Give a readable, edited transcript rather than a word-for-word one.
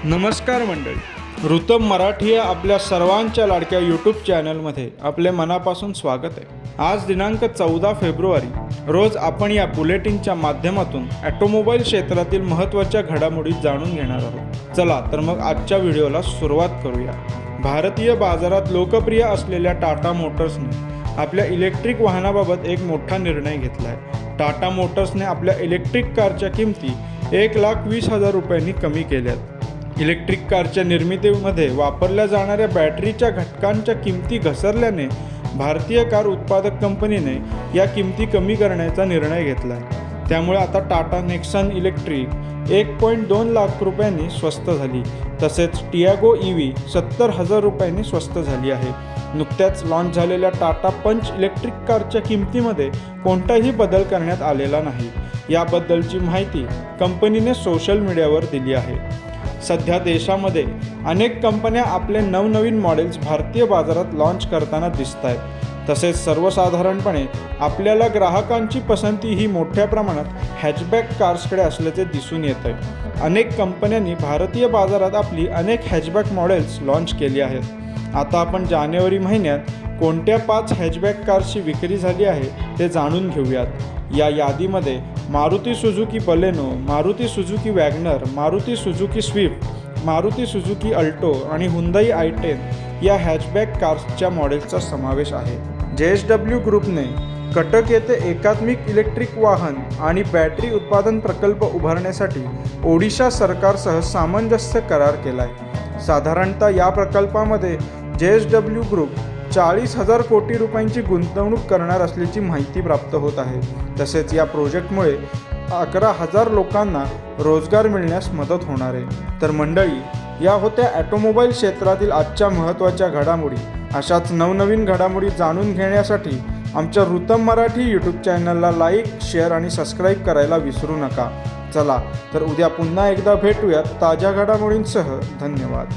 नमस्कार मंडळी, ऋतम मराठी या आपल्या सर्वांच्या लाडक्या यूट्यूब चॅनलमध्ये आपले मनापासून स्वागत आहे। आज दिनांक 14 फेब्रुवारी रोज आपण या बुलेटिनच्या माध्यमातून ऑटोमोबाईल क्षेत्रातील महत्त्वाच्या घडामोडी जाणून घेणार आहोत। चला तर मग आजच्या व्हिडिओला सुरुवात करूया। भारतीय बाजारात लोकप्रिय असलेल्या टाटा मोटर्सने आपल्या इलेक्ट्रिक वाहनाबाबत एक मोठा निर्णय घेतला आहे। टाटा मोटर्सने आपल्या इलेक्ट्रिक कारच्या किमती 1,20,000 रुपयांनी कमी केल्यात। इलेक्ट्रिक कारच्या निर्मितीमध्ये वापरल्या जाणाऱ्या बॅटरीच्या घटकांच्या किमती घसरल्याने भारतीय कार उत्पादक कंपनीने या किमती कमी करण्याचा निर्णय घेतला आहे। त्यामुळे आता टाटा नेक्सन इलेक्ट्रिक 1.2 लाख रुपयांनी स्वस्त झाली, तसेच टियागो EV 70,000 रुपयांनी स्वस्त झाली आहे। नुकत्याच लॉन्च झालेल्या टाटा पंच इलेक्ट्रिक कारच्या किमतीमध्ये कोणताही बदल करण्यात आलेला नाही। याबद्दलची माहिती कंपनीने सोशल मीडियावर दिली आहे। सध्या देशामध्ये अनेक कंपन्या आपले नवनवीन मॉडेल्स भारतीय बाजारात लॉन्च करताना दिसत आहेत। तसेच सर्वसाधारणपणे आपल्याला ग्राहकांची पसंती ही मोठ्या प्रमाणात हॅचबॅक कार्सकडे असल्याचे दिसून येत आहे। अनेक कंपन्यांनी भारतीय बाजारात आपली अनेक हॅचबॅक मॉडेल्स लॉन्च केली आहेत। आता आपण जानेवारी महिन्यात कोणत्या 5 हॅचबॅक कार्सची विक्री झाली आहे ते जाणून घेऊयात। या यादीमध्ये Maruti Suzuki Baleno, Maruti Suzuki WagonR, Maruti Suzuki Swift, Maruti Suzuki Alto आणि हुंदाई i10 या हॅचबॅक कार्सच्या मॉडेल्सचा समावेश आहे। JSW ग्रुपने कटक येथे एकात्मिक इलेक्ट्रिक वाहन आणि बॅटरी उत्पादन प्रकल्प उभारण्यासाठी ओडिशा सरकारसह सामंजस्य करार केला आहे। साधारणतः या प्रकल्पामध्ये JSW ग्रुप 40,000 कोटी रुपयांची गुंतवणूक करणार असल्याची माहिती प्राप्त होत आहे। तसेच या प्रोजेक्टमुळे 11,000 लोकांना रोजगार मिळण्यास मदत होणार आहे। तर मंडळी, या होत्या ऑटोमोबाईल क्षेत्रातील आजच्या महत्त्वाच्या घडामोडी। अशाच नवनवीन घडामोडी जाणून घेण्यासाठी आमच्या ऋतम मराठी यूट्यूब चॅनलला लाईक, शेअर आणि सबस्क्राईब करायला विसरू नका। चला तर उद्या पुन्हा एकदा भेटूयात ताज्या घडामोडींसह। धन्यवाद।